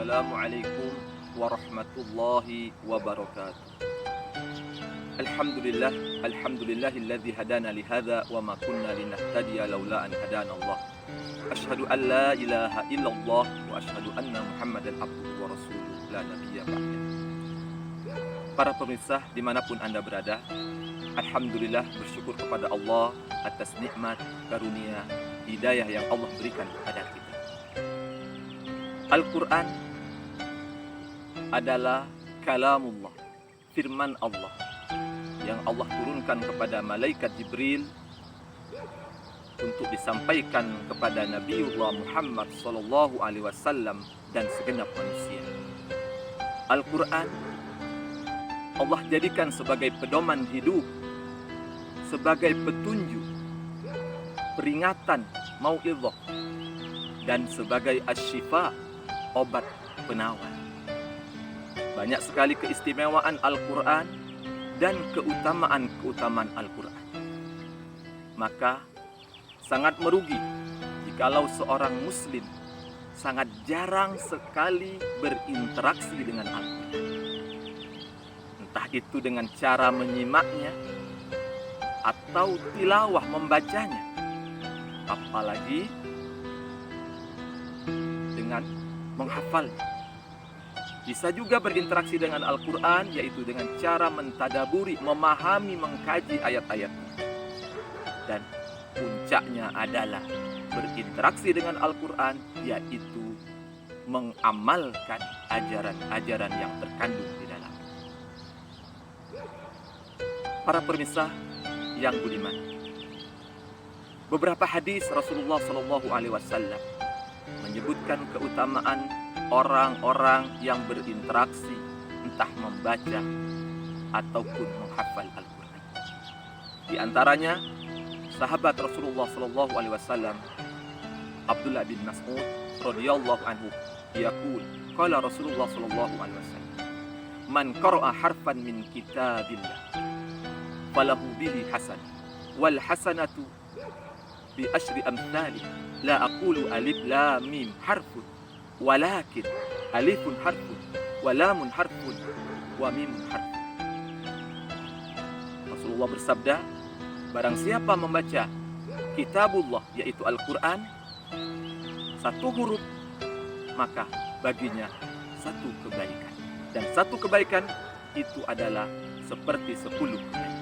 Assalamualaikum warahmatullahi wabarakatuh. Alhamdulillahilladzi hadana lihadza wa ma kunna linahtadiya laula an hadana Allah. Asyhadu an la ilaha illallah wa asyhadu anna Muhammadan abduhu wa rasuluhu la nabiyya ba'da. Para pemirsa dimanapun Anda berada, alhamdulillah bersyukur kepada Allah atas nikmat, karunia, hidayah yang Allah berikan kepada kita. Al-Quran adalah kalamullah, firman Allah yang Allah turunkan kepada malaikat Jibril untuk disampaikan kepada Nabiullah Muhammad SAW dan segenap manusia. Al-Quran Allah jadikan sebagai pedoman hidup, sebagai petunjuk, peringatan, mau'izah, dan sebagai asy-syifa, obat penawar. Banyak sekali keistimewaan Al-Quran dan keutamaan Al-Quran. Maka sangat merugi jikalau seorang muslim sangat jarang sekali berinteraksi dengan Al-Quran. Entah itu dengan cara menyimaknya atau tilawah membacanya, apalagi dengan menghafalnya. Bisa juga berinteraksi dengan Al-Quran, yaitu dengan cara mentadaburi, memahami, mengkaji ayat-ayatnya. Dan puncaknya adalah berinteraksi dengan Al-Quran, yaitu mengamalkan ajaran-ajaran yang terkandung di dalam. Para pemirsa yang budiman, beberapa hadis Rasulullah SAW menyebutkan keutamaan orang-orang yang berinteraksi, entah membaca ataupun menghafal Al-Quran. Di antaranya sahabat Rasulullah SAW Abdullah bin Mas'ud radhiyallahu anhu yaqul qala Rasulullah SAW man qara'a harfan min kitabillah falahu bihi hasan wal hasanatu bi asyri amsalih la aqulu alif lam mim harfun walakin alifun harfun wa lamun harfun wa mimun harfun. Rasulullah bersabda, barang siapa membaca kitabullah, yaitu Al-Quran, satu huruf, maka baginya satu kebaikan. Dan satu kebaikan itu adalah seperti 10 kebaikan.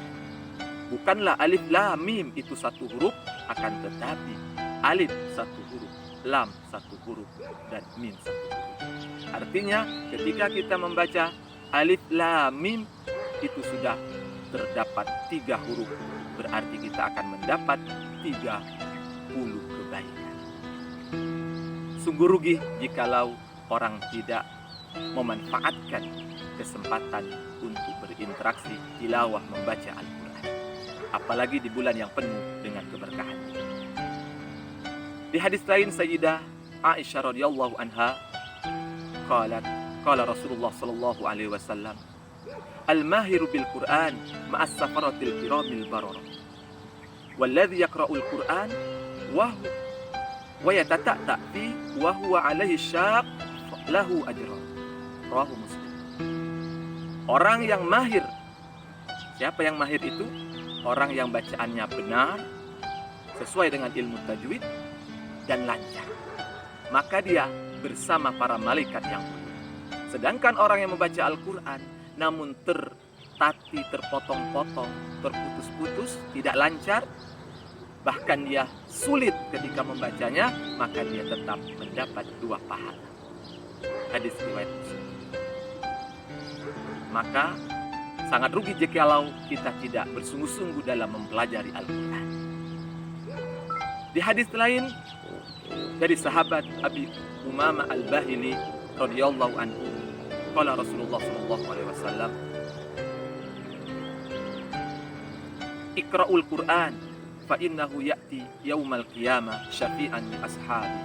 Bukanlah alif lam mim itu satu huruf, akan tetapi alif satu huruf, lam satu huruf, dan mim satu huruf. Artinya ketika kita membaca alif lam mim itu sudah terdapat 3 huruf, berarti kita akan mendapat 30 kebaikan. Sungguh rugi jikalau orang tidak memanfaatkan kesempatan untuk berinteraksi, tilawah, membaca Al-Quran, apalagi di bulan yang penuh dengan keberkahan. Di hadis lain Sayyidah Aisyah radhiyallahu anha qala Rasulullah sallallahu alaihi wasallam al-mahiru bil Qur'an ma'as safaratil kiramil bararah walladhi yaqra'ul Qur'an wa yatata'ta fi wa huwa alaihi syaq lahu ajran. Rawahu Muslim. Orang yang mahir, siapa yang mahir itu? Orang yang bacaannya benar, sesuai dengan ilmu tajwid dan lancar, maka dia bersama para malaikat yang mulia. Sedangkan orang yang membaca Al-Quran namun tertati, terpotong-potong, terputus-putus, tidak lancar, bahkan dia sulit ketika membacanya, maka dia tetap mendapat 2 pahala. Hadis riwayat Muslim. Maka sangat rugi jikalau kita tidak bersungguh-sungguh dalam mempelajari Al-Quran. Di hadis lain dari sahabat Abi Umamah Al-Bahili radhiyallahu anhu, qala Rasulullah sallallahu alaihi wasallam Iqra'ul Qur'an fa innahu ya'ti yaumal qiyamah syafi'an li ashabi.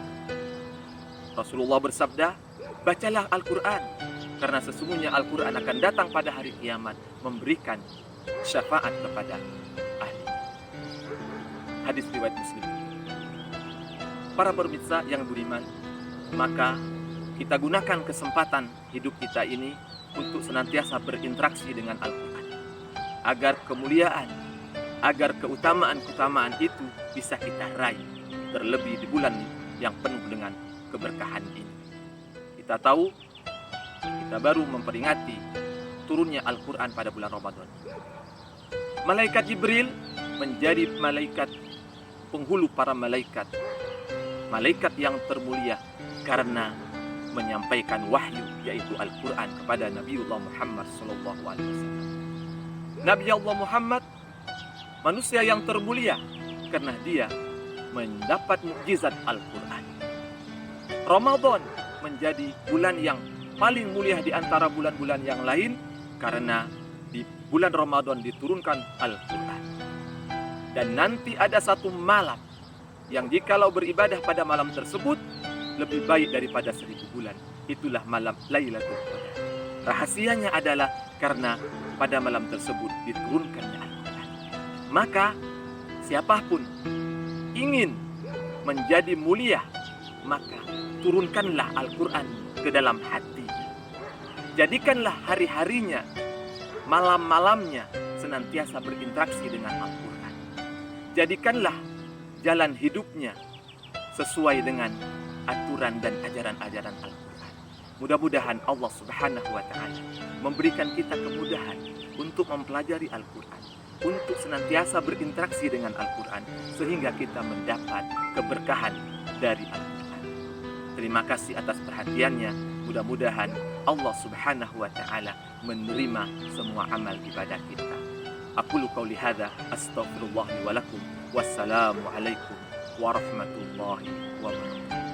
Rasulullah bersabda, bacalah Al-Quran, karena sesungguhnya Al-Quran akan datang pada hari kiamat memberikan syafaat kepada ahli. Hadis riwayat Muslim. Para pemirsa yang beriman, maka kita gunakan kesempatan hidup kita ini untuk senantiasa berinteraksi dengan Al-Quran. Agar kemuliaan, agar keutamaan-keutamaan itu bisa kita raih. Terlebih di bulan yang penuh dengan keberkahan ini. Kita tahu, kita baru memperingati turunnya Al-Quran pada bulan Ramadan. Malaikat Jibril menjadi malaikat penghulu para malaikat. Malaikat yang termulia karena menyampaikan wahyu yaitu Al-Quran kepada Nabiullah Muhammad SAW. Nabi Allah Muhammad manusia yang termulia karena dia mendapat mukjizat Al-Quran. Ramadan menjadi bulan yang paling mulia di antara bulan-bulan yang lain karena di bulan Ramadan diturunkan Al-Quran. Dan nanti ada satu malam yang jikalau beribadah pada malam tersebut lebih baik daripada 1000 bulan. Itulah malam Lailatul Qadar. Rahasianya adalah karena pada malam tersebut diturunkannya Al-Quran. Maka siapapun ingin menjadi mulia, maka turunkanlah Al-Quran ke dalam hati. Jadikanlah hari-harinya, malam-malamnya senantiasa berinteraksi dengan Al-Quran. Jadikanlah jalan hidupnya sesuai dengan aturan dan ajaran-ajaran Al-Quran. Mudah-mudahan Allah Subhanahu wa Ta'ala memberikan kita kemudahan untuk mempelajari Al-Quran, untuk senantiasa berinteraksi dengan Al-Quran, sehingga kita mendapat keberkahan dari Al-Quran. Terima kasih atas perhatiannya. Mudah-mudahan Allah Subhanahu wa Ta'ala menerima semua amal ibadah kita. Aqulu qauli hadza astaghfirullah li wa lakum. Wassalamu alaikum warahmatullahi wabarakatuh.